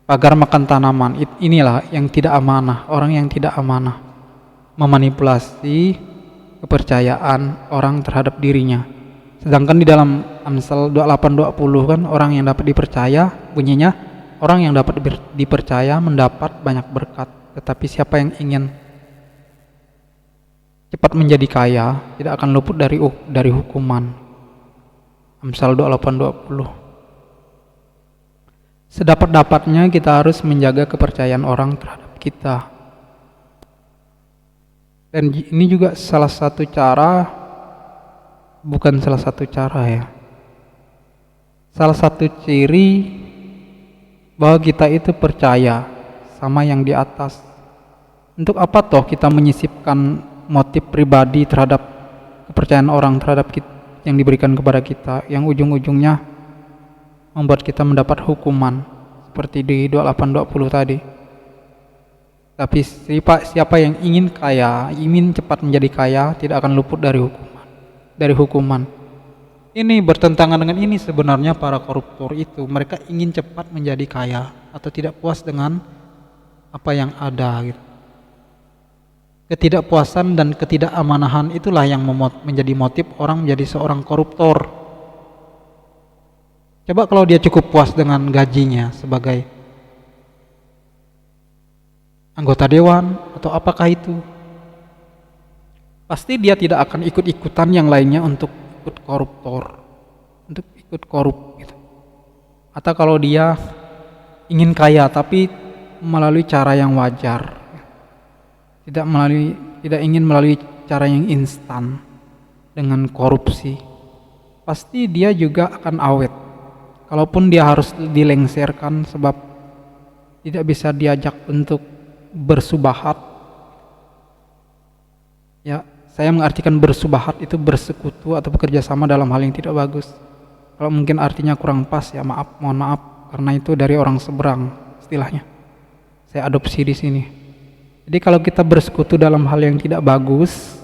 pagar makan tanaman. Inilah yang tidak amanah, orang yang tidak amanah, memanipulasi kepercayaan orang terhadap dirinya. Sedangkan di dalam Amsal 28:20 kan, orang yang dapat dipercaya, bunyinya orang yang dapat dipercaya mendapat banyak berkat, tetapi siapa yang ingin cepat menjadi kaya tidak akan luput dari hukuman. Amsal 28:20. Sedapat-dapatnya kita harus menjaga kepercayaan orang terhadap kita. Dan ini juga salah satu cara, bukan salah satu cara ya, salah satu ciri bahwa kita itu percaya sama yang di atas. Untuk apa toh kita menyisipkan motif pribadi terhadap kepercayaan orang terhadap kita, yang diberikan kepada kita, yang ujung-ujungnya membuat kita mendapat hukuman seperti di 28:20 tadi. Tapi siapa yang ingin kaya, ingin cepat menjadi kaya, tidak akan luput dari hukuman. Ini bertentangan dengan ini sebenarnya para koruptor itu. Mereka ingin cepat menjadi kaya atau tidak puas dengan apa yang ada gitu. Ketidakpuasan dan ketidakamaнаhan itulah yang menjadi motif orang menjadi seorang koruptor. Coba kalau dia cukup puas dengan gajinya sebagai anggota dewan atau apakah itu, pasti dia tidak akan ikut-ikutan yang lainnya untuk ikut koruptor, untuk ikut korup gitu. Atau kalau dia ingin kaya tapi melalui cara yang wajar, tidak ingin melalui cara yang instan dengan korupsi, pasti dia juga akan awet. Kalaupun dia harus dilengserkan sebab tidak bisa diajak untuk bersubahat. Ya, saya mengartikan bersubahat itu bersekutu atau bekerja sama dalam hal yang tidak bagus. Kalau mungkin artinya kurang pas ya mohon maaf, karena itu dari orang seberang istilahnya. Saya adopsi di sini. Jadi kalau kita bersekutu dalam hal yang tidak bagus,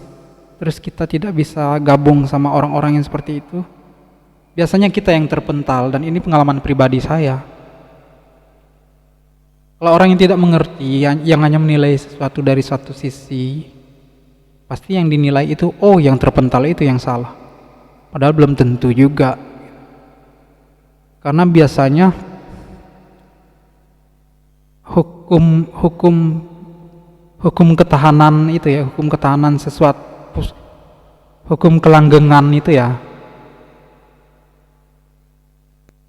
terus kita tidak bisa gabung sama orang-orang yang seperti itu, biasanya kita yang terpental, dan ini pengalaman pribadi saya. Kalau orang yang tidak mengerti, yang hanya menilai sesuatu dari satu sisi, pasti yang dinilai itu, oh yang terpental itu yang salah. Padahal belum tentu juga. Karena biasanya hukum ketahanan itu ya, hukum ketahanan sesuatu, hukum kelanggengan itu ya,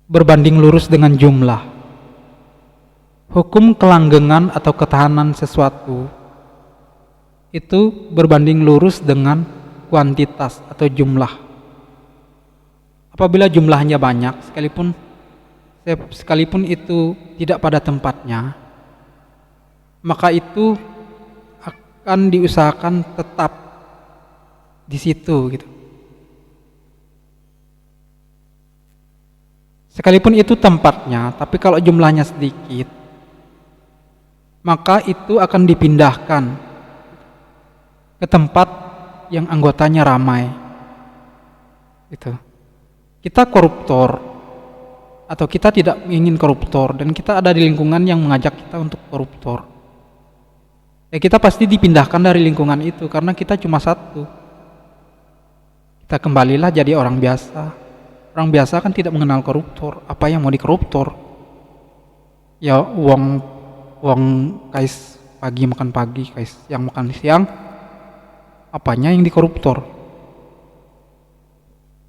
berbanding lurus dengan jumlah. Hukum kelanggengan atau ketahanan sesuatu itu berbanding lurus dengan kuantitas atau jumlah. Apabila jumlahnya banyak, sekalipun itu tidak pada tempatnya, maka itu akan diusahakan tetap di situ gitu. Sekalipun itu tempatnya, tapi kalau jumlahnya sedikit, maka itu akan dipindahkan ke tempat yang anggotanya ramai. Gitu. Kita koruptor atau kita tidak ingin koruptor dan kita ada di lingkungan yang mengajak kita untuk koruptor. Ya kita pasti dipindahkan dari lingkungan itu karena kita cuma satu. Kita kembalilah jadi orang biasa. Orang biasa kan tidak mengenal koruptor. Apa yang mau dikoruptor? Ya uang kais pagi makan pagi, kais siang makan siang. Apanya yang dikoruptor?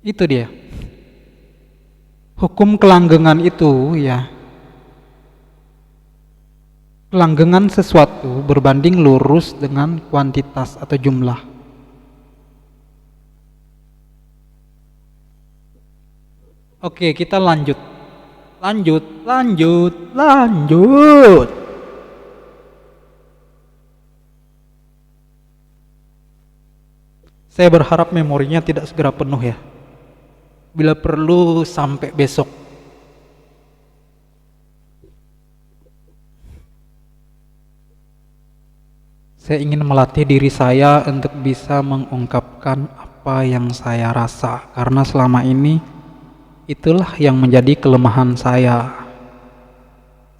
Itu dia. Hukum kelanggengan itu ya. Kelanggengan sesuatu berbanding lurus dengan kuantitas atau jumlah. Oke, kita lanjut. Saya berharap memorinya tidak segera penuh ya. Bila perlu sampai besok. Saya ingin melatih diri saya untuk bisa mengungkapkan apa yang saya rasa, karena selama ini itulah yang menjadi kelemahan saya.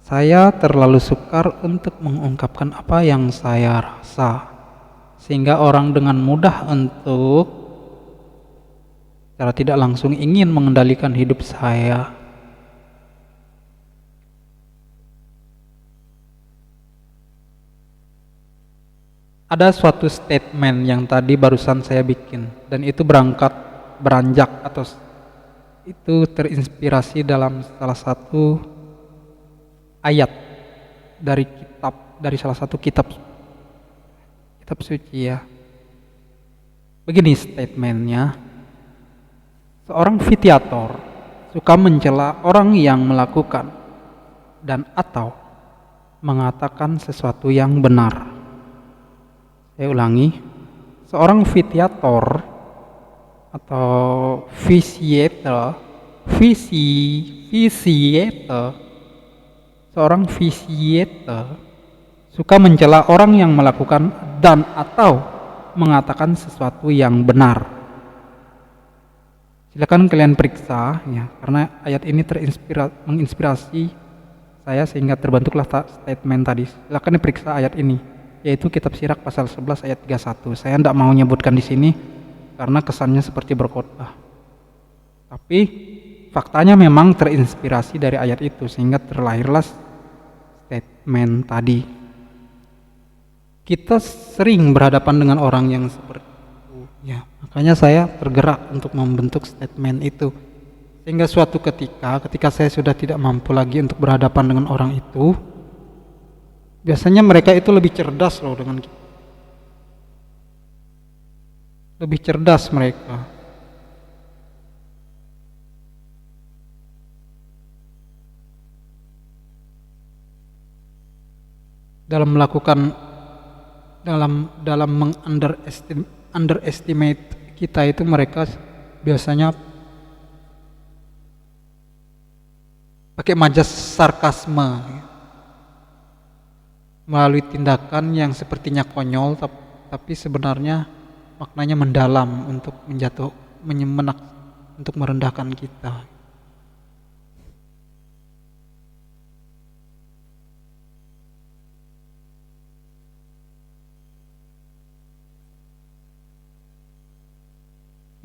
Saya terlalu sukar untuk mengungkapkan apa yang saya rasa, sehingga orang dengan mudah untuk secara tidak langsung ingin mengendalikan hidup saya. Ada suatu statement yang tadi barusan saya bikin, dan itu beranjak atau itu terinspirasi dalam salah satu ayat dari salah satu kitab suci ya. Begini statementnya, seorang fitiator suka mencela orang yang melakukan dan atau mengatakan sesuatu yang benar. Saya ulangi, seorang vitiator atau seorang vitiator suka mencela orang yang melakukan dan atau mengatakan sesuatu yang benar. Silakan kalian periksa ya, karena ayat ini menginspirasi saya sehingga terbentuklah statement tadi. Silakan diperiksa ayat ini, yaitu kitab Sirak pasal 11 ayat 31. Saya tidak mau menyebutkan di sini karena kesannya seperti berkhotbah. Tapi faktanya memang terinspirasi dari ayat itu sehingga terlahirlah statement tadi. Kita sering berhadapan dengan orang yang seperti itu ya, makanya saya tergerak untuk membentuk statement itu. Sehingga suatu ketika saya sudah tidak mampu lagi untuk berhadapan dengan orang itu, biasanya mereka itu lebih cerdas loh dengan kita. Lebih cerdas mereka. Dalam melakukan dalam underestimate kita itu, mereka biasanya pakai majas sarkasme melalui tindakan yang sepertinya konyol tapi sebenarnya maknanya mendalam untuk untuk merendahkan kita.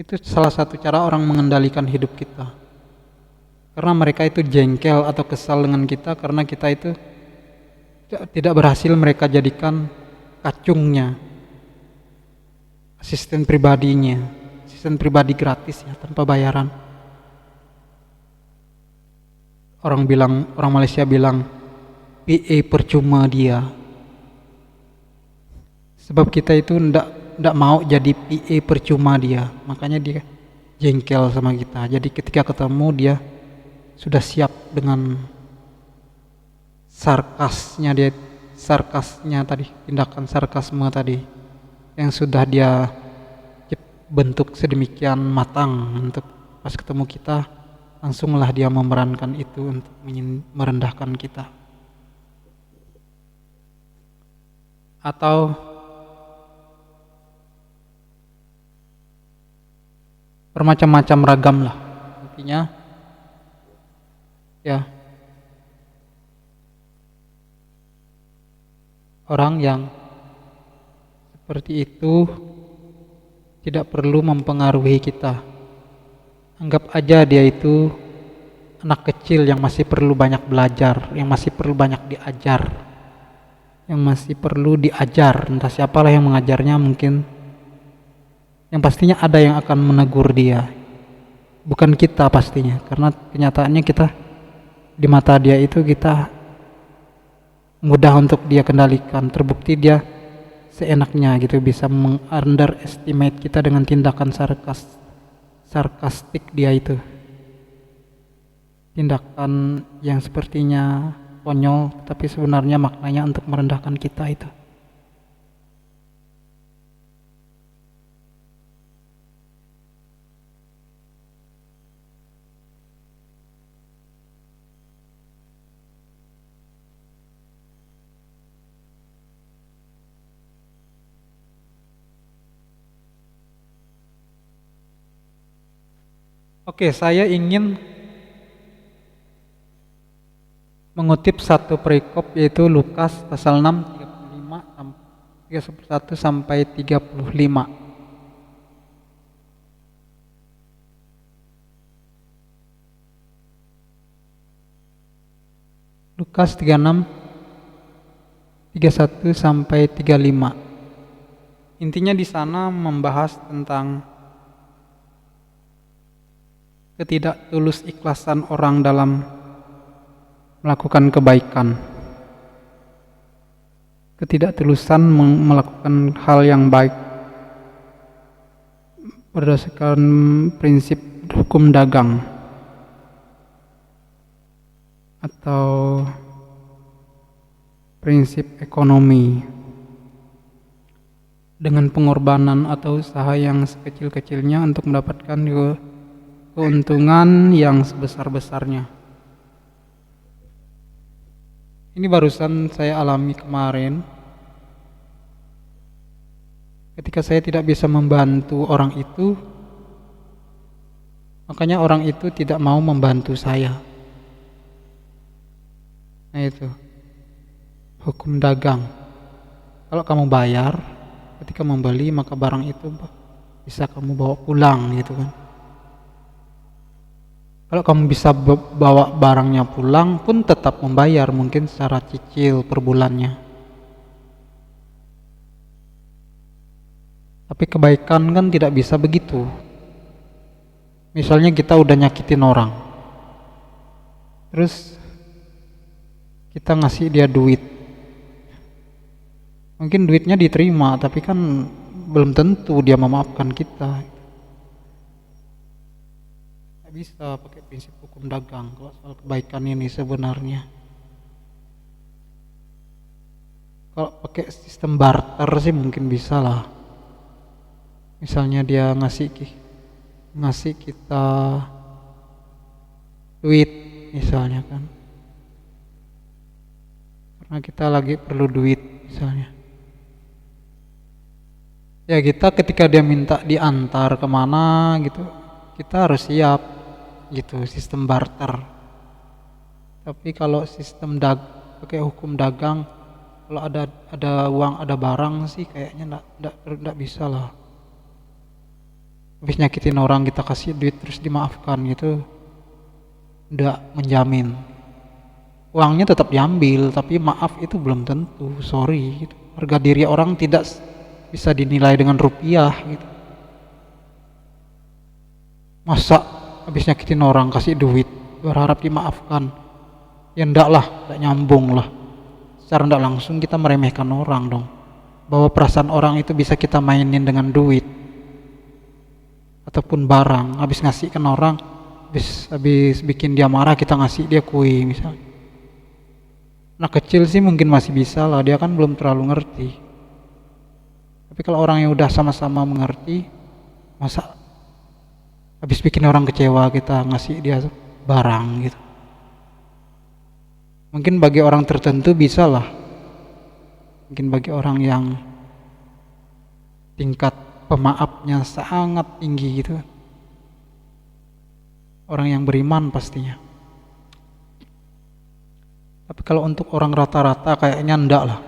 Itu salah satu cara orang mengendalikan hidup kita. Karena mereka itu jengkel atau kesal dengan kita karena kita itu tidak berhasil mereka jadikan kacungnya, asisten pribadi gratis ya, tanpa bayaran. Orang Malaysia bilang PA percuma dia. Sebab kita itu ndak mau jadi PA percuma dia, makanya dia jengkel sama kita. Jadi ketika ketemu dia sudah siap dengan sarkasnya tadi, tindakan sarkasme tadi yang sudah dia bentuk sedemikian matang untuk pas ketemu kita langsunglah dia memerankan itu untuk merendahkan kita. Atau bermacam-macam ragam lah intinya ya. Orang yang seperti itu tidak perlu mempengaruhi kita. Anggap aja dia itu anak kecil yang masih perlu banyak belajar, yang masih perlu banyak diajar, entah siapalah yang mengajarnya. Mungkin yang pastinya ada yang akan menegur dia, bukan kita pastinya, karena kenyataannya kita di mata dia itu kita mudah untuk dia kendalikan. Terbukti dia seenaknya gitu bisa underestimate kita dengan tindakan sarkastik dia itu, tindakan yang sepertinya konyol tapi sebenarnya maknanya untuk merendahkan kita itu. Oke, saya ingin mengutip satu perikop yaitu Lukas pasal 6 31 sampai 35. Lukas 36 31 sampai 35. Intinya di sana membahas tentang ketidaktulus ikhlasan orang dalam melakukan kebaikan. Ketidaktulusan melakukan hal yang baik berdasarkan prinsip hukum dagang atau prinsip ekonomi, dengan pengorbanan atau usaha yang sekecil-kecilnya untuk mendapatkan keuntungan yang sebesar-besarnya. Ini barusan saya alami kemarin ketika saya tidak bisa membantu orang itu, makanya orang itu tidak mau membantu saya. Nah itu hukum dagang. Kalau kamu bayar ketika membeli, maka barang itu bisa kamu bawa pulang gitu kan. Kalau kamu bisa bawa barangnya pulang pun tetap membayar, mungkin secara cicil per bulannya. Tapi kebaikan kan tidak bisa begitu. Misalnya kita udah nyakitin orang, terus kita ngasih dia duit, mungkin duitnya diterima, tapi kan belum tentu dia memaafkan kita. Nggak bisa pakai prinsip hukum dagang kalau soal kebaikan ini sebenarnya. Kalau pakai sistem barter sih mungkin bisa lah. Misalnya dia ngasih kita duit misalnya kan, karena kita lagi perlu duit misalnya. Ya kita ketika dia minta diantar kemana gitu, kita harus siap gitu, sistem barter. Tapi kalau sistem pakai hukum dagang, kalau ada uang ada barang sih kayaknya enggak bisa lah. Habis nyakitin orang kita kasih duit terus dimaafkan gitu, enggak menjamin. Uangnya tetap diambil, tapi maaf itu belum tentu, sorry gitu. Harga diri orang tidak bisa dinilai dengan rupiah gitu. Masa habis nyakitin orang kasih duit berharap dimaafkan? Ya enggak lah, enggak nyambung lah. Secara enggak langsung kita meremehkan orang dong. Bahwa perasaan orang itu bisa kita mainin dengan duit ataupun barang. Habis ngasihkan orang, habis bikin dia marah, kita ngasih dia kue misalnya. Anak kecil sih mungkin masih bisa lah, dia kan belum terlalu ngerti. Tapi kalau orang yang udah sama-sama mengerti, masa habis bikin orang kecewa kita ngasih dia barang gitu. Mungkin bagi orang tertentu bisa lah. Mungkin bagi orang yang tingkat pemaafnya sangat tinggi gitu, orang yang beriman pastinya. Tapi kalau untuk orang rata-rata kayaknya enggak lah.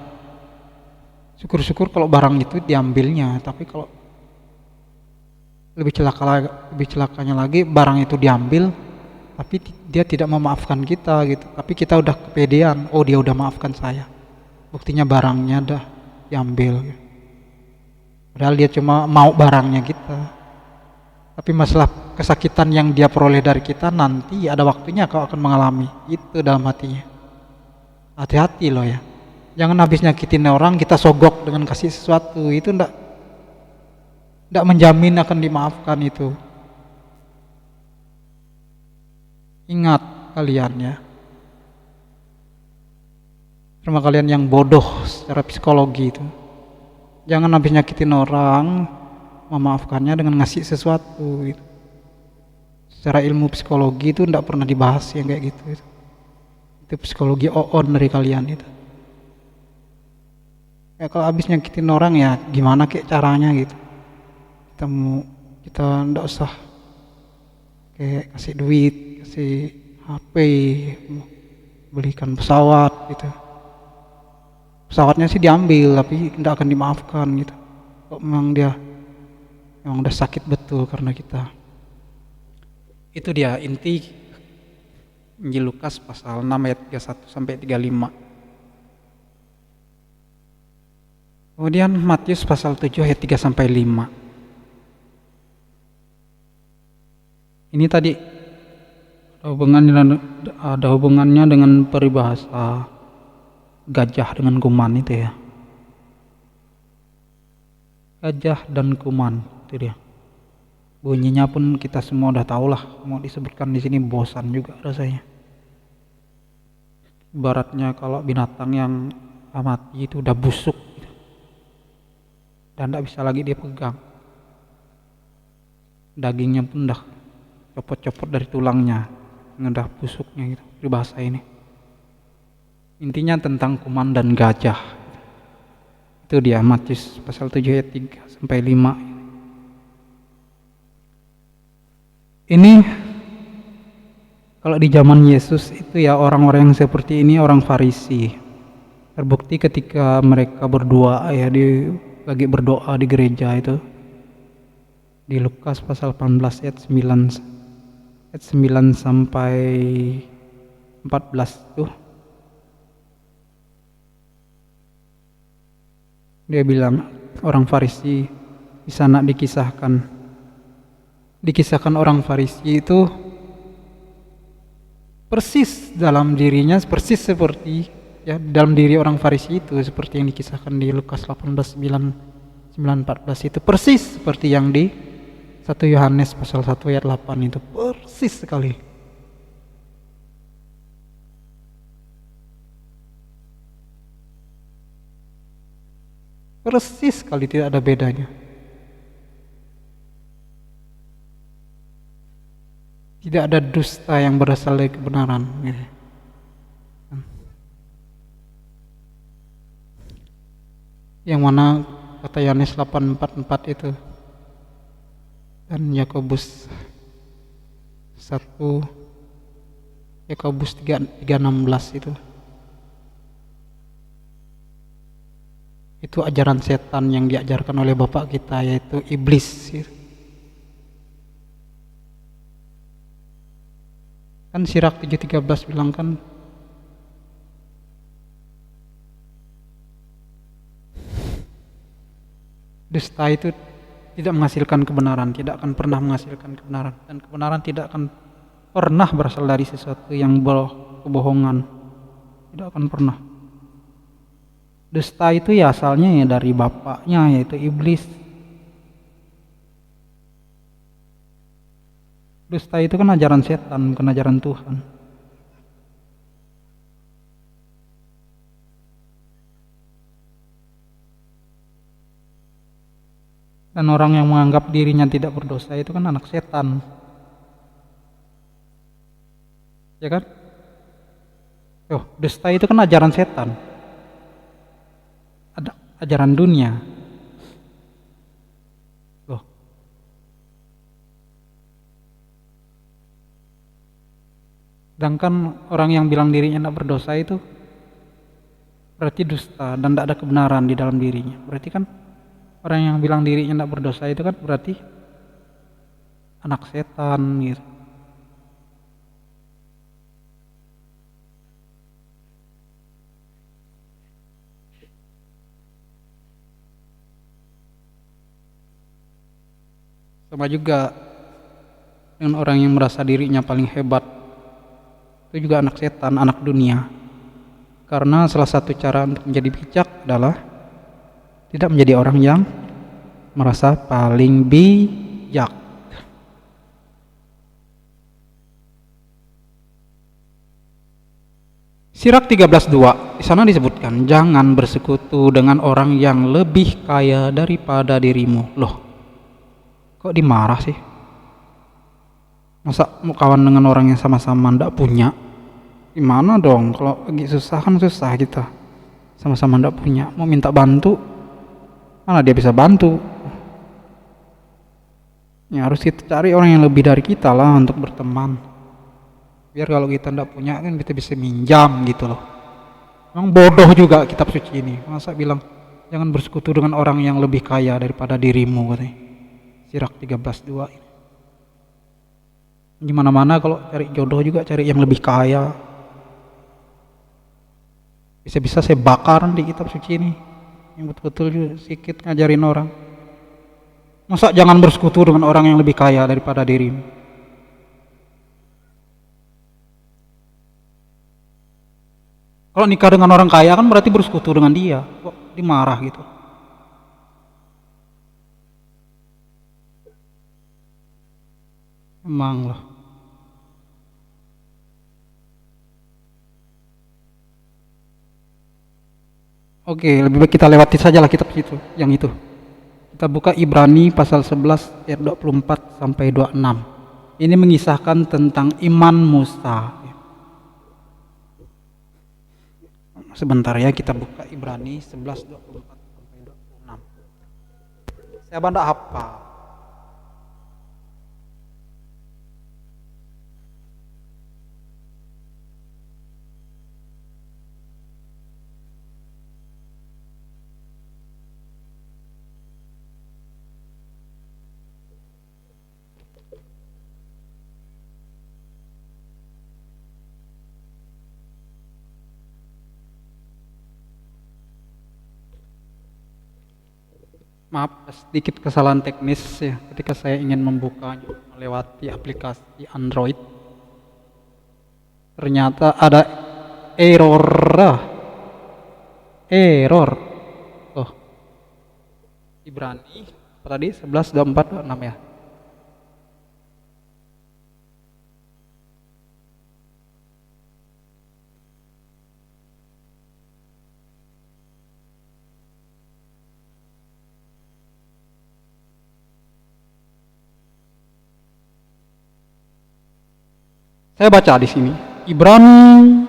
Syukur-syukur kalau barang itu diambilnya, tapi kalau lebih celakanya lagi barang itu diambil tapi dia tidak memaafkan kita gitu. Tapi kita udah kepedean, oh dia udah maafkan saya, buktinya barangnya dah diambil gitu. Padahal dia cuma mau barangnya kita. Tapi masalah kesakitan yang dia peroleh dari kita nanti ada waktunya kau akan mengalami itu dalam hatinya. Hati-hati loh ya. Jangan habis nyakitin orang kita sogok dengan kasih sesuatu, itu ndak menjamin akan dimaafkan itu. Ingat kalian ya. Terima kalian yang bodoh secara psikologi itu. Jangan habis nyakitin orang memaafkannya dengan ngasih sesuatu gitu. Secara ilmu psikologi itu ndak pernah dibahas yang kayak gitu. Itu psikologi on dari kalian itu. Ya kalau habis nyakitin orang ya gimana kayak caranya gitu. Kita ndak usah kayak kasih duit, kasih HP, belikan pesawat gitu. Pesawatnya sih diambil tapi tidak akan dimaafkan gitu. Kok memang dia memang udah sakit betul karena kita. Itu dia inti Injil Lukas pasal 6 ayat 31 sampai 35. Kemudian Matius pasal 7 ayat 3 sampai 5. Ini tadi ada hubungannya dengan peribahasa gajah dengan kuman itu ya. Gajah dan kuman itu dia. Bunyinya pun kita semua udah tahu lah, mau disebutkan di sini bosan juga rasanya. Ibaratnya kalau binatang yang mati itu udah busuk gitu. Dan tidak bisa lagi dia pegang. Dagingnya pun udah copot-copot dari tulangnya, udah busuknya gitu peribahasa ini. Intinya tentang kuman dan gajah. Itu dia Matius pasal 7 ayat 3 sampai 5. Ini kalau di zaman Yesus itu ya orang-orang yang seperti ini orang Farisi. Terbukti ketika mereka berdoa ya lagi berdoa di gereja itu. Di Lukas pasal 18 ayat 9 sampai 14 tuh. Dia bilang orang Farisi di sana dikisahkan orang Farisi itu persis dalam dirinya persis seperti ya dalam diri orang Farisi itu seperti yang dikisahkan di Lukas 18:9-14 itu persis seperti yang di 1 Yohanes pasal 1 ayat 8 itu persis sekali. Persis sekali, tidak ada bedanya. Tidak ada dusta yang berasal dari kebenaran gitu. Yang mana kata Yohanes 8:44 itu dan Yakobus 3:16 itu ajaran setan yang diajarkan oleh bapak kita yaitu iblis gitu. Kan Sirak 7:13 bilang kan dusta itu tidak menghasilkan kebenaran, tidak akan pernah menghasilkan kebenaran, dan kebenaran tidak akan pernah berasal dari sesuatu yang kebohongan, tidak akan pernah. Dusta itu ya asalnya ya dari bapaknya yaitu iblis. Dusta itu kan ajaran setan, bukan ajaran Tuhan. Dan orang yang menganggap dirinya tidak berdosa itu kan anak setan. Ya kan? Dusta itu kan ajaran setan. Ada ajaran dunia. Sedangkan orang yang bilang dirinya tidak berdosa itu berarti dusta dan tidak ada kebenaran di dalam dirinya. Berarti kan orang yang bilang dirinya tidak berdosa itu kan berarti anak setan gitu. Sama juga dengan orang yang merasa dirinya paling hebat. Itu juga anak setan, anak dunia. Karena salah satu cara untuk menjadi bijak adalah tidak menjadi orang yang merasa paling bijak. Sirak 13:2 di sana disebutkan jangan bersekutu dengan orang yang lebih kaya daripada dirimu. Loh, kok dimarah sih? Masa mau kawan dengan orang yang sama-sama ndak punya? Gimana dong kalau lagi susah kan susah kita. Sama-sama ndak punya, mau minta bantu mana dia bisa bantu? Ya harus kita cari orang yang lebih dari kita lah untuk berteman. Biar kalau kita ndak punya kan kita bisa minjam gitu loh. Memang bodoh juga kitab suci ini. Masa bilang jangan bersekutu dengan orang yang lebih kaya daripada dirimu katanya. Sirak 13:2. Gimana-mana kalau cari jodoh juga cari yang lebih kaya. Bisa-bisa saya bakar di kitab suci ini. Yang betul-betul juga sedikit ngajarin orang. Masa jangan bersekutu dengan orang yang lebih kaya daripada dirimu. Kalau nikah dengan orang kaya kan berarti bersekutu dengan dia. Kok dimarah gitu. Emang loh. Oke, lebih baik kita lewati saja lah kitab itu, yang itu. Kita buka Ibrani pasal 11 ayat 24 sampai 26. Ini mengisahkan tentang iman Musa. Sebentar ya, kita buka Ibrani 11 24 sampai 26. Saya bandak hafal. Maaf, sedikit kesalahan teknis ya ketika saya ingin membukanya melewati aplikasi Android. Ternyata ada error. Oh, Ibrani tadi 11 24 26 ya. Saya baca di sini Ibrani,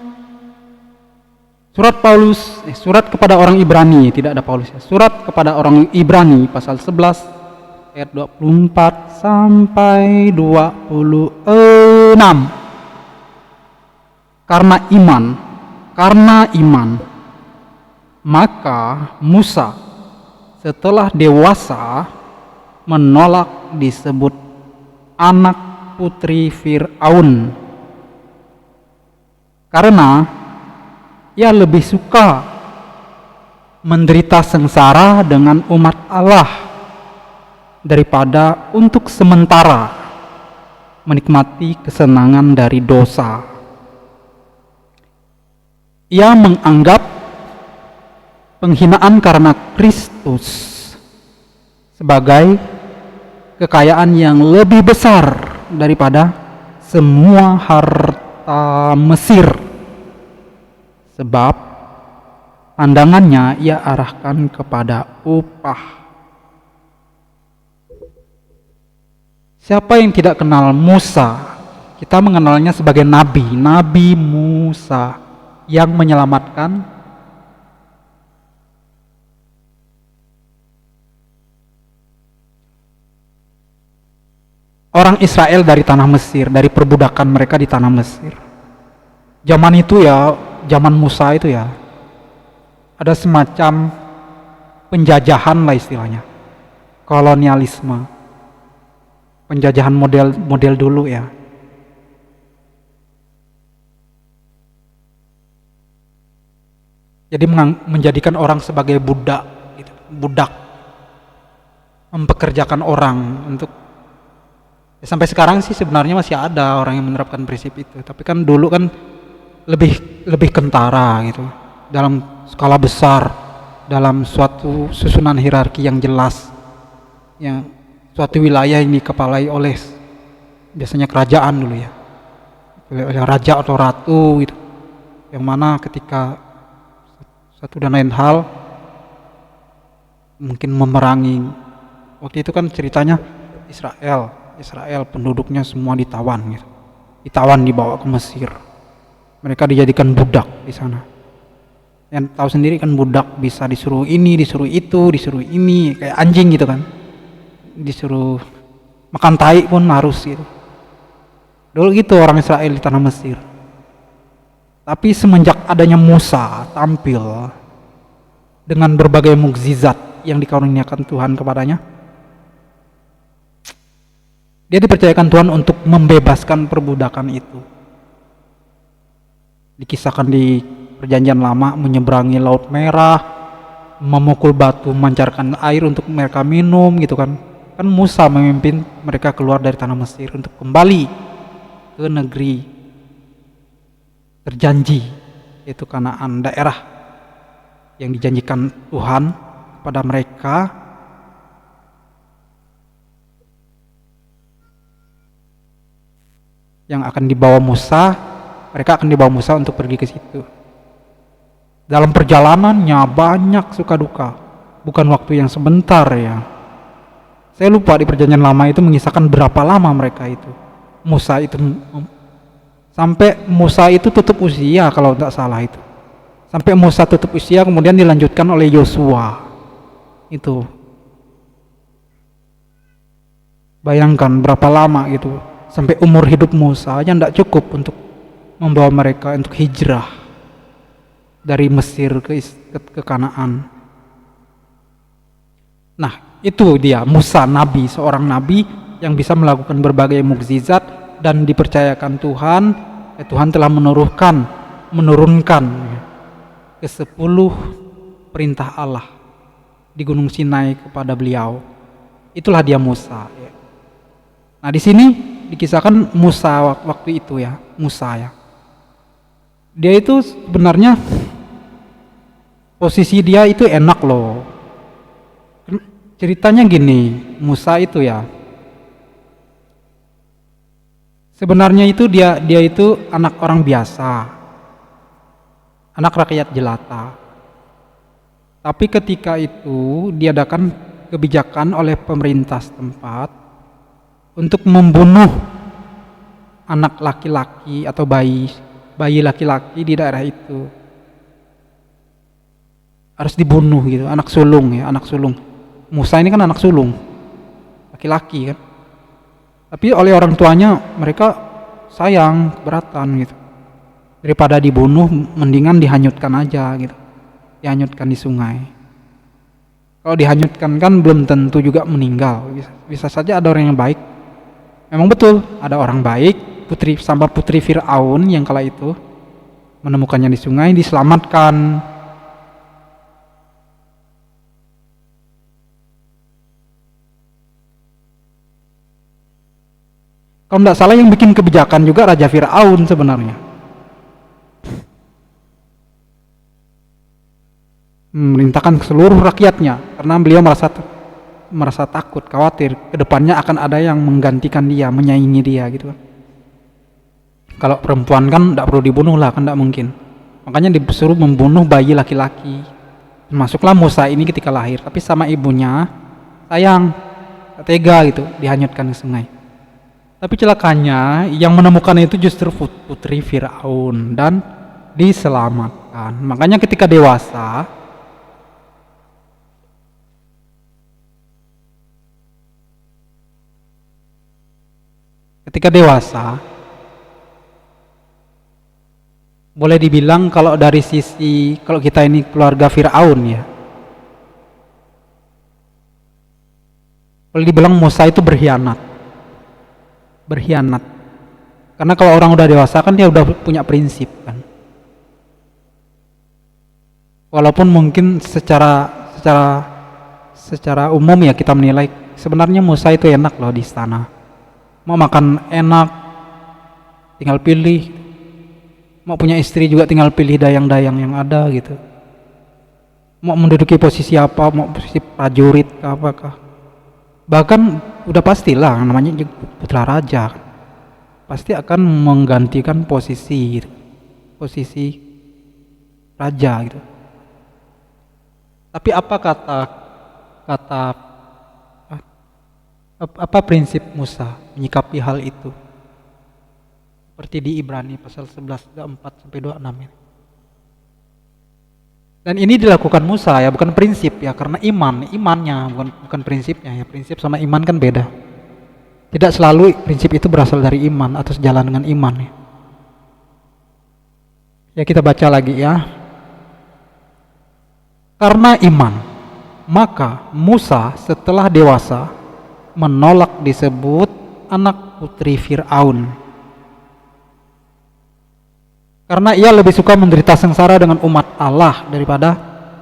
surat kepada orang Ibrani, tidak ada Paulus ya. Surat kepada orang Ibrani pasal 11 ayat 24 sampai 26. Karena iman maka Musa setelah dewasa menolak disebut anak putri Fir'aun, karena ia lebih suka menderita sengsara dengan umat Allah daripada untuk sementara menikmati kesenangan dari dosa. Ia menganggap penghinaan karena Kristus sebagai kekayaan yang lebih besar daripada semua harta Mesir. Sebab pandangannya ia arahkan kepada upah. Siapa yang tidak kenal Musa? Kita mengenalnya sebagai Nabi Musa yang menyelamatkan orang Israel dari tanah Mesir, dari perbudakan mereka di tanah Mesir. Zaman itu ya, zaman Musa itu ya, ada semacam penjajahan lah istilahnya, kolonialisme, penjajahan model dulu ya. Jadi menjadikan orang sebagai budak, gitu. Budak, mempekerjakan orang untuk ya, sampai sekarang sih sebenarnya masih ada orang yang menerapkan prinsip itu, tapi kan dulu kan lebih kentara gitu, dalam skala besar, dalam suatu susunan hierarki yang jelas, yang suatu wilayah yang dikepalai oleh biasanya kerajaan dulu ya, oleh raja atau ratu gitu, yang mana ketika satu dan lain hal mungkin memerangi, waktu itu kan ceritanya Israel penduduknya semua ditawan gitu, dibawa ke Mesir. Mereka dijadikan budak di sana. Yang tahu sendiri kan budak bisa disuruh ini, disuruh itu, disuruh ini, kayak anjing gitu kan. Disuruh makan tai pun harus gitu. Dulu gitu orang Israel di tanah Mesir. Tapi semenjak adanya Musa tampil dengan berbagai mukjizat yang dikaruniakan Tuhan kepadanya, dia dipercayakan Tuhan untuk membebaskan perbudakan itu. Dikisahkan di Perjanjian Lama menyeberangi Laut Merah, memukul batu memancarkan air untuk mereka minum gitu kan. Kan Musa memimpin mereka keluar dari tanah Mesir untuk kembali ke negeri terjanji, yaitu Kanaan, daerah yang dijanjikan Tuhan kepada mereka. Yang akan dibawa Musa, mereka akan dibawa Musa untuk pergi ke situ. Dalam perjalanannya banyak suka duka, bukan waktu yang sebentar ya. Saya lupa di Perjanjian Lama itu mengisahkan berapa lama mereka itu. Musa itu sampai Musa itu tutup usia kalau tidak salah itu. Sampai Musa tutup usia kemudian dilanjutkan oleh Yosua. Itu. Bayangkan berapa lama gitu. Sampai umur hidup Musa aja tidak cukup untuk membawa mereka untuk hijrah dari Mesir ke Kanaan. Nah, itu dia Musa, nabi, seorang nabi yang bisa melakukan berbagai mukjizat dan dipercayakan Tuhan. Tuhan telah menurunkan ke 10 perintah Allah di Gunung Sinai kepada beliau. Itulah dia Musa. Nah, di sini dikisahkan Musa waktu itu ya, Musa ya. Dia itu sebenarnya posisi dia itu enak loh. Ceritanya gini, Musa itu ya. Sebenarnya itu dia itu anak orang biasa. Anak rakyat jelata. Tapi ketika itu diadakan kebijakan oleh pemerintah setempat untuk membunuh anak laki-laki atau bayi laki-laki di daerah itu. Harus dibunuh gitu, anak sulung ya, anak sulung. Musa ini kan anak sulung, laki-laki kan. Tapi oleh orang tuanya mereka sayang, keberatan gitu. Daripada dibunuh, mendingan dihanyutkan aja gitu. Dihanyutkan di sungai. Kalau dihanyutkan kan belum tentu juga meninggal. Bisa saja ada orang yang baik. Memang betul, ada orang baik, putri Fir'aun yang kala itu menemukannya di sungai, diselamatkan. Kalau tidak salah yang bikin kebijakan juga Raja Fir'aun sebenarnya. Memerintahkan ke seluruh rakyatnya karena beliau merasa takut, khawatir kedepannya akan ada yang menggantikan dia, menyaingi dia gitu kan. Kalau perempuan kan tidak perlu dibunuh lah, kan tidak mungkin. Makanya disuruh membunuh bayi laki-laki. Masuklah Musa ini ketika lahir, tapi sama ibunya sayang, tega gitu, dihanyutkan ke sungai. Tapi celakanya yang menemukan itu justru putri Firaun dan diselamatkan. Makanya ketika dewasa boleh dibilang kalau dari sisi, kalau kita ini keluarga Firaun ya, boleh dibilang Musa itu berkhianat. Karena kalau orang udah dewasa kan dia udah punya prinsip kan. Walaupun mungkin secara umum ya kita menilai sebenarnya Musa itu enak loh di istana. Mau makan enak, tinggal pilih. Mau punya istri juga tinggal pilih dayang-dayang yang ada gitu. Mau menduduki posisi apa, mau posisi prajurit apakah. Bahkan udah pastilah namanya putra raja. Pasti akan menggantikan posisi raja gitu. Tapi apa prinsip Musa menyikapi hal itu? Seperti di Ibrani pasal 11 4 sampai 26 ini. Dan ini dilakukan Musa ya, bukan prinsip ya, karena imannya bukan prinsipnya ya. Prinsip sama iman kan beda. Tidak selalu prinsip itu berasal dari iman atau sejalan dengan iman ya. Ya kita baca lagi ya. Karena iman, maka Musa setelah dewasa menolak disebut anak putri Fir'aun. Karena ia lebih suka menderita sengsara dengan umat Allah daripada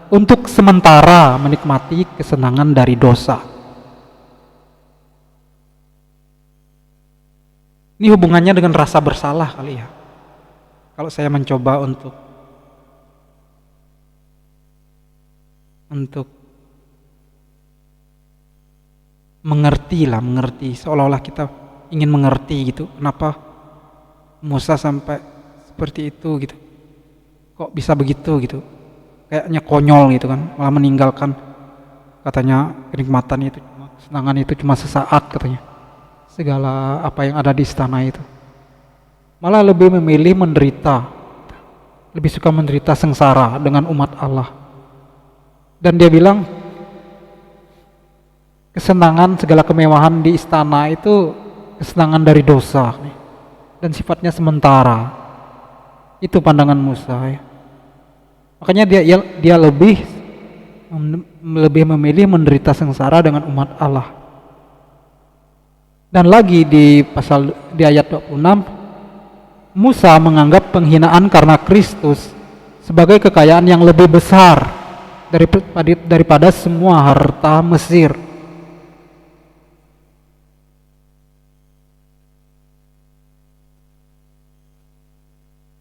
untuk sementara menikmati kesenangan dari dosa. Ini hubungannya dengan rasa bersalah kali ya. Kalau saya mencoba untuk mengerti seolah-olah kita ingin mengerti gitu. Kenapa Musa sampai seperti itu gitu? Kok bisa begitu gitu? Kayaknya konyol gitu kan, malah meninggalkan katanya kenikmatan itu, kesenangan itu cuma sesaat katanya. Segala apa yang ada di istana itu. Malah lebih memilih menderita. Lebih suka menderita sengsara dengan umat Allah. Dan dia bilang kesenangan segala kemewahan di istana itu kesenangan dari dosa dan sifatnya sementara. Itu pandangan Musa ya. Makanya dia lebih memilih menderita sengsara dengan umat Allah. Dan lagi di ayat 26, Musa menganggap penghinaan karena Kristus sebagai kekayaan yang lebih besar daripada semua harta Mesir.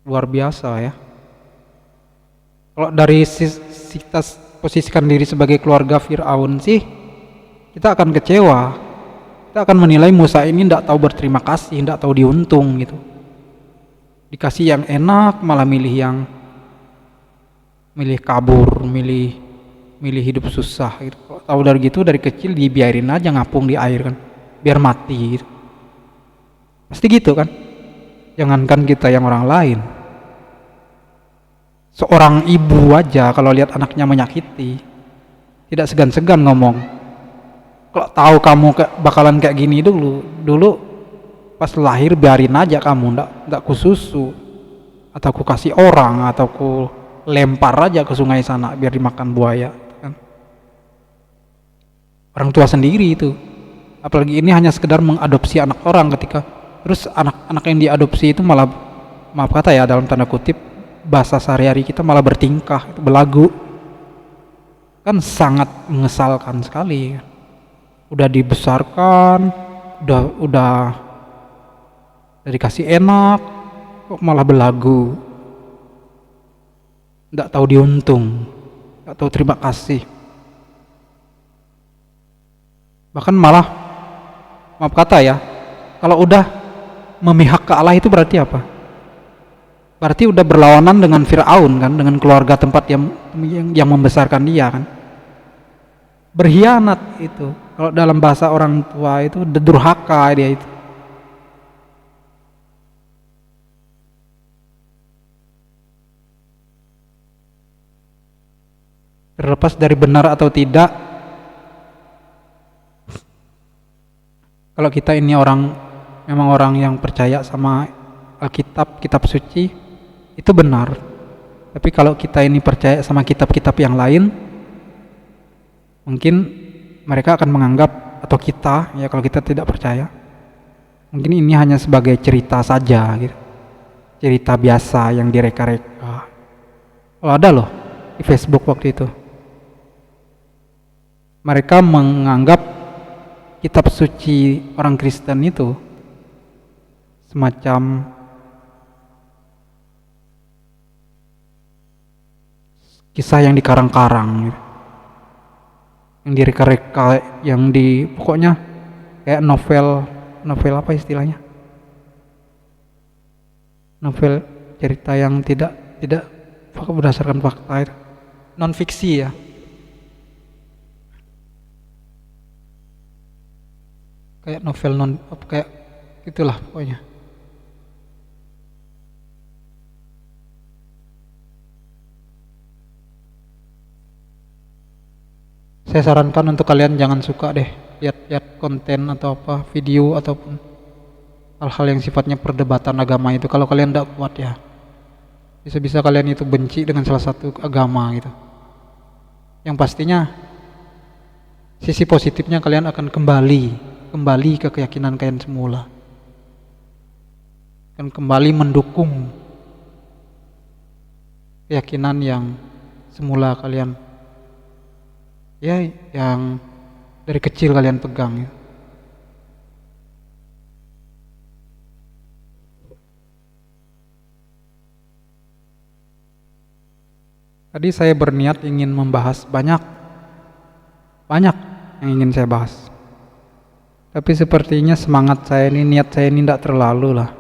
Luar biasa ya. Kalau dari kita posisikan diri sebagai keluarga Fir'aun sih, kita akan kecewa. Kita akan menilai Musa ini tidak tahu berterima kasih, tidak tahu diuntung gitu. Dikasih yang enak malah milih kabur, milih hidup susah gitu. Kalau tahu dari gitu dari kecil dibiarin aja ngapung di air kan, biar mati gitu. Pasti gitu kan. Jangankan kita yang orang lain. Seorang ibu aja kalau lihat anaknya menyakiti, tidak segan-segan ngomong. Kalau tahu kamu bakalan kayak gini dulu pas lahir biarin aja kamu, ndak ku susu atau ku kasih orang atau ku lempar aja ke sungai sana biar dimakan buaya kan. Orang tua sendiri itu. Apalagi ini hanya sekedar mengadopsi anak orang terus anak-anak yang diadopsi itu malah, maaf kata ya dalam tanda kutip, bahasa sehari-hari kita malah bertingkah, belagu. Kan sangat mengesalkan sekali. Udah dibesarkan, udah dikasih enak, kok malah belagu. Nggak tahu diuntung, nggak tahu terima kasih. Bahkan malah, maaf kata ya, kalau udah memihak ke Allah itu berarti apa? Berarti udah berlawanan dengan Fir'aun kan, dengan keluarga tempat yang membesarkan dia kan. Berkhianat itu. Kalau dalam bahasa orang tua itu durhaka dia itu. Terlepas dari benar atau tidak, kalau kita ini memang orang yang percaya sama Alkitab, kitab suci, itu benar. Tapi kalau kita ini percaya sama kitab-kitab yang lain, mungkin mereka akan menganggap, atau kita ya kalau kita tidak percaya, mungkin ini hanya sebagai cerita saja gitu. Cerita biasa yang direka-reka. Oh, ada loh di Facebook waktu itu. Mereka menganggap kitab suci orang Kristen itu semacam kisah yang dikarang-karang gitu. Yang direka-reka, pokoknya kayak novel apa istilahnya, novel cerita yang tidak berdasarkan fakta itu, non fiksi ya, kayak novel kayak itulah pokoknya. Saya sarankan untuk kalian jangan suka deh lihat konten atau apa video ataupun hal-hal yang sifatnya perdebatan agama itu, kalau kalian tidak kuat ya bisa-bisa kalian itu benci dengan salah satu agama gitu. Yang pastinya sisi positifnya kalian akan kembali ke keyakinan kalian semula, akan kembali mendukung keyakinan yang semula kalian ya yang dari kecil kalian pegang ya. Tadi saya berniat ingin membahas banyak yang ingin saya bahas. Tapi sepertinya semangat saya ini, niat saya ini tidak terlalu lah.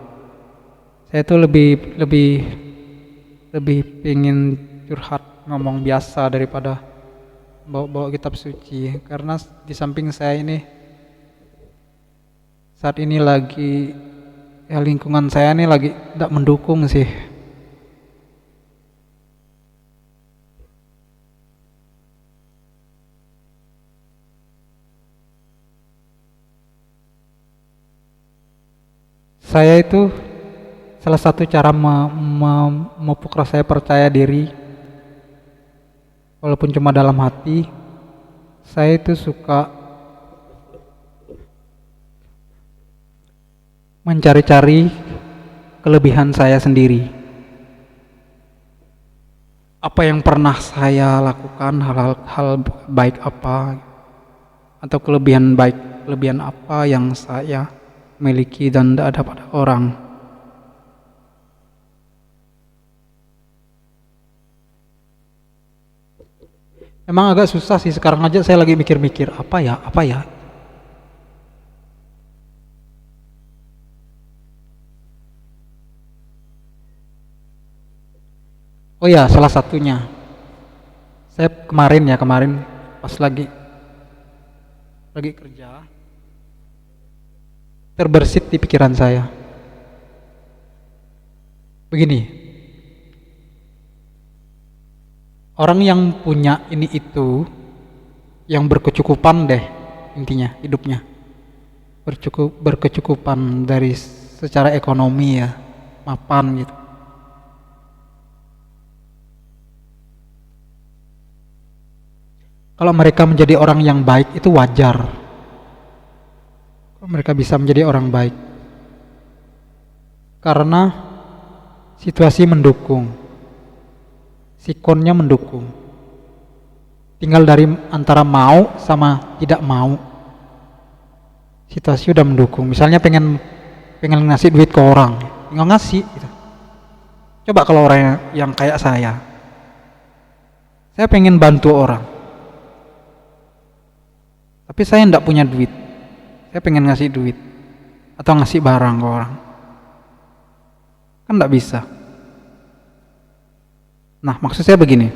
Saya tuh lebih ingin curhat, ngomong biasa daripada bawa kitab suci. Karena di samping saya ini saat ini lagi ya lingkungan saya ini lagi tidak mendukung sih. Saya itu salah satu cara memupuk rasa saya percaya diri, walaupun cuma dalam hati, saya itu suka mencari-cari kelebihan saya sendiri. Apa yang pernah saya lakukan, hal baik apa, atau kelebihan apa yang saya miliki dan tidak ada pada orang. Emang agak susah sih, sekarang aja saya lagi mikir-mikir apa ya. Oh ya, salah satunya saya kemarin pas lagi kerja, terbersit di pikiran saya begini, orang yang punya ini itu yang berkecukupan deh, intinya hidupnya berkecukupan dari secara ekonomi ya, mapan gitu. Kalau mereka menjadi orang yang baik itu wajar. Mereka bisa menjadi orang baik karena situasi mendukung, sikonnya mendukung, tinggal dari antara mau sama tidak mau. Situasi udah mendukung, misalnya pengen ngasih duit ke orang, tinggal ngasih gitu. Coba kalau orang yang kayak saya pengen bantu orang tapi saya enggak punya duit, saya pengen ngasih duit atau ngasih barang ke orang, kan enggak bisa. Nah, maksud saya begini,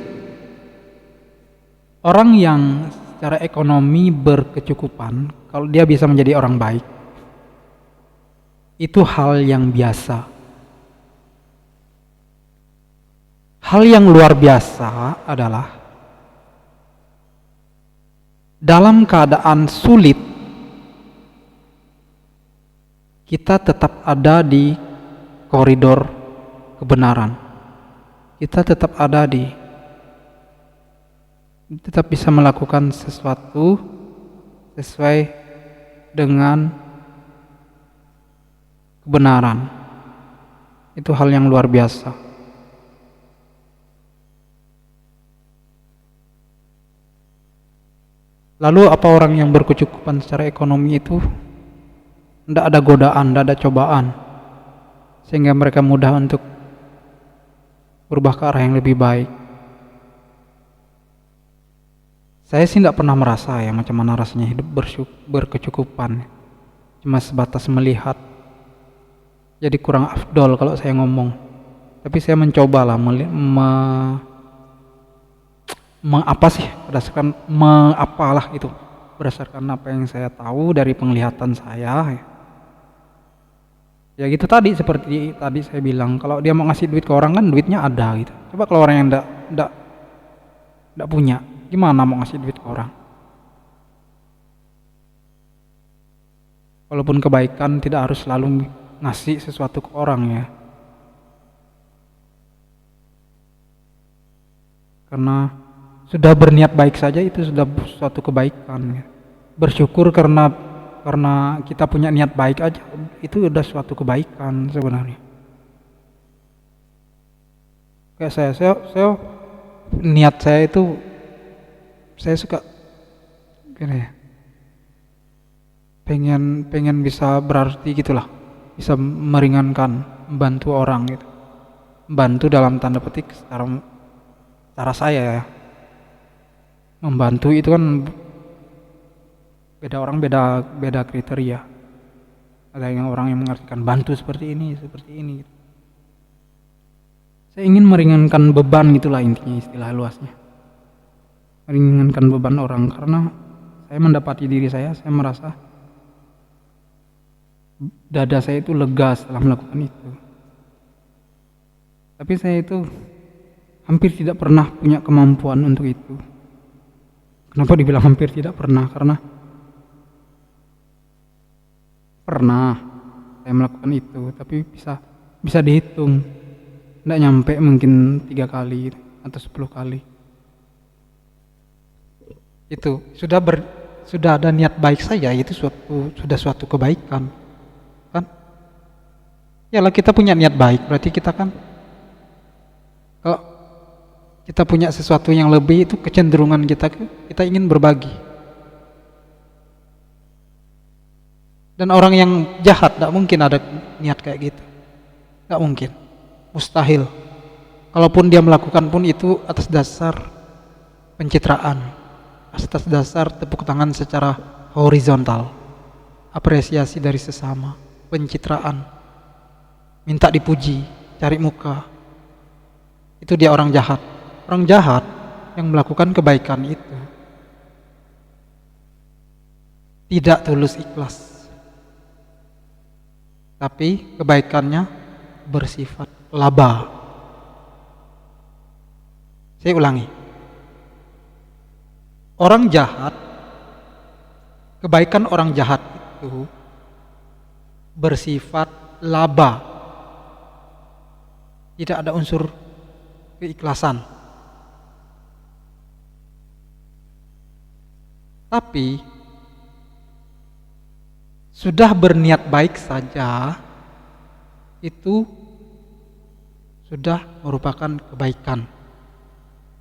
orang yang secara ekonomi berkecukupan, kalau dia bisa menjadi orang baik, itu hal yang biasa. Hal yang luar biasa adalah dalam keadaan sulit kita tetap ada di koridor kebenaran. Kita tetap bisa melakukan sesuatu sesuai dengan kebenaran. Itu hal yang luar biasa. Lalu apa orang yang berkecukupan secara ekonomi itu tidak ada godaan, tidak ada cobaan, sehingga mereka mudah untuk berubah ke arah yang lebih baik. Saya sih tidak pernah merasa ya macam mana rasanya hidup berkecukupan, cuma sebatas melihat. Jadi kurang afdol kalau saya ngomong, tapi saya mencoba lah berdasarkan apa yang saya tahu dari penglihatan saya ya gitu. Tadi seperti tadi saya bilang, kalau dia mau ngasih duit ke orang kan duitnya ada gitu. Coba kalau orang yang enggak punya, gimana mau ngasih duit ke orang? Walaupun kebaikan tidak harus selalu ngasih sesuatu ke orang ya. Karena sudah berniat baik saja itu sudah suatu kebaikan ya. Bersyukur karena kita punya niat baik aja itu udah suatu kebaikan sebenarnya. Kayak saya niat saya itu saya suka gini ya, pengen bisa berarti gitulah, bisa meringankan, membantu orang gitu, membantu dalam tanda petik cara saya ya. Membantu itu kan beda orang beda kriteria. Ada yang orang yang mengartikan bantu seperti ini gitu. Saya ingin meringankan beban, gitulah intinya, istilah luasnya. Meringankan beban orang, karena saya mendapati diri saya merasa dada saya itu lega setelah melakukan itu. Tapi saya itu hampir tidak pernah punya kemampuan untuk itu. Kenapa dibilang hampir tidak pernah? Karena pernah saya melakukan itu, tapi bisa dihitung. Tidak nyampe mungkin 3 kali atau 10 kali. Itu sudah ada niat baik saja, itu sudah suatu kebaikan. Kan? Yalah, kita punya niat baik, berarti kita kan kalau kita punya sesuatu yang lebih, itu kecenderungan kita ingin berbagi. Dan orang yang jahat tidak mungkin ada niat kayak gitu. Tidak mungkin. Mustahil. Kalaupun dia melakukan pun itu atas dasar pencitraan, atas dasar tepuk tangan secara horizontal, apresiasi dari sesama, pencitraan, minta dipuji, cari muka. Itu dia orang jahat. Orang jahat yang melakukan kebaikan itu tidak tulus ikhlas, tapi kebaikannya bersifat laba. Saya ulangi, orang jahat, kebaikan orang jahat itu bersifat laba, tidak ada unsur keikhlasan. Tapi sudah berniat baik saja itu sudah merupakan kebaikan.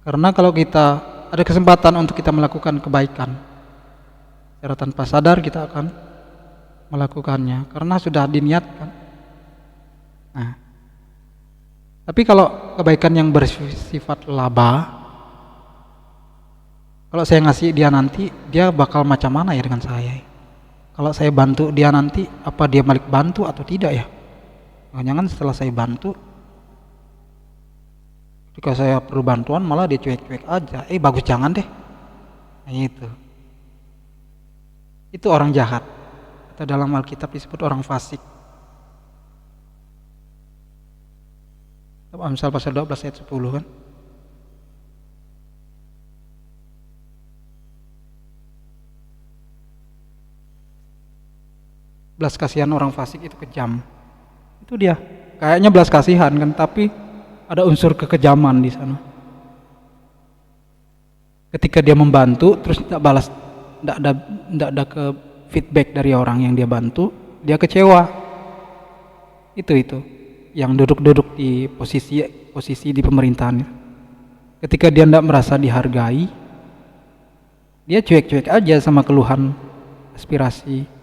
Karena kalau kita ada kesempatan untuk kita melakukan kebaikan, secara tanpa sadar kita akan melakukannya karena sudah diniatkan. Nah, tapi kalau kebaikan yang bersifat laba, kalau saya ngasih dia nanti, dia bakal macam mana ya dengan saya? Kalau saya bantu dia nanti, apa dia balik bantu atau tidak ya? Jangan setelah saya bantu, ketika saya perlu bantuan malah dia cuek-cuek aja. Bagus jangan deh. Nah, itu orang jahat. Atau dalam Alkitab disebut orang fasik. Amsal pasal 12 ayat 10 kan. Belas kasihan orang fasik itu kejam. Itu dia. Kayaknya belas kasihan kan, tapi ada unsur kekejaman di sana. Ketika dia membantu terus tidak balas, tidak ada ke feedback dari orang yang dia bantu, dia kecewa. Itu yang duduk di posisi di pemerintahan. Ketika dia tidak merasa dihargai, dia cuek-cuek aja sama keluhan aspirasi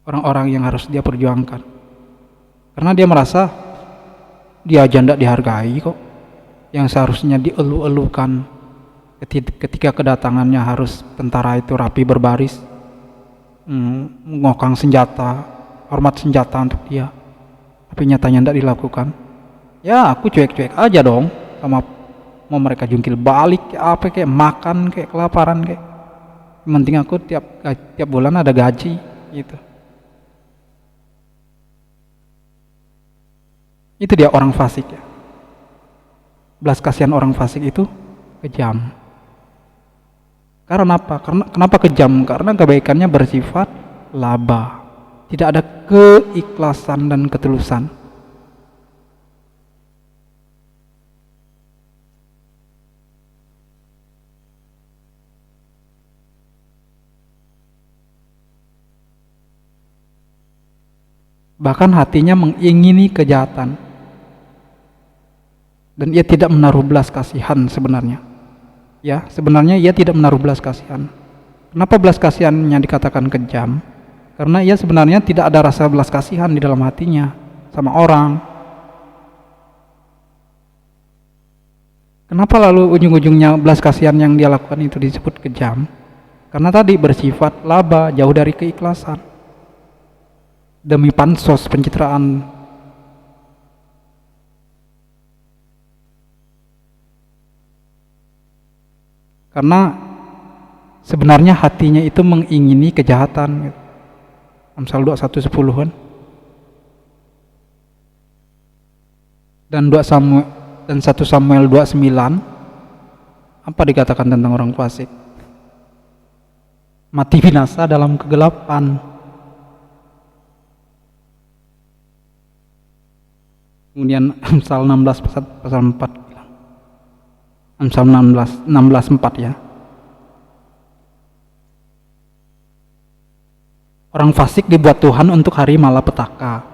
orang-orang yang harus dia perjuangkan. Karena dia merasa dia aja tidak dihargai kok. Yang seharusnya dielu-elukan ketika kedatangannya harus tentara itu rapi berbaris, ngokang senjata, hormat senjata untuk dia. Tapi nyatanya tidak dilakukan. Ya aku cuek-cuek aja dong sama mau mereka jungkil balik kayak makan kayak kelaparan kayak. Yang penting aku tiap bulan ada gaji gitu. Itu dia orang fasik ya. Belas kasihan orang fasik itu kejam. Karena apa? Kenapa kejam? Karena kebaikannya bersifat laba, tidak ada keikhlasan dan ketulusan. Bahkan hatinya mengingini kejahatan, dan ia tidak menaruh belas kasihan sebenarnya. Ya, sebenarnya ia tidak menaruh belas kasihan. Kenapa belas kasihannya dikatakan kejam? Karena ia sebenarnya tidak ada rasa belas kasihan di dalam hatinya sama orang. Kenapa lalu ujung-ujungnya belas kasihan yang dia lakukan itu disebut kejam? Karena tadi bersifat laba, jauh dari keikhlasan. Demi pansos pencitraan. Karena sebenarnya hatinya itu mengingini kejahatan. Amsal 21:10 kan. Dan 1 Samuel 29, apa dikatakan tentang orang fasik? Mati binasa dalam kegelapan. Kemudian Amsal 16 pasal 4 bilang. Amsal 16:4 ya. Orang fasik dibuat Tuhan untuk hari malapetaka.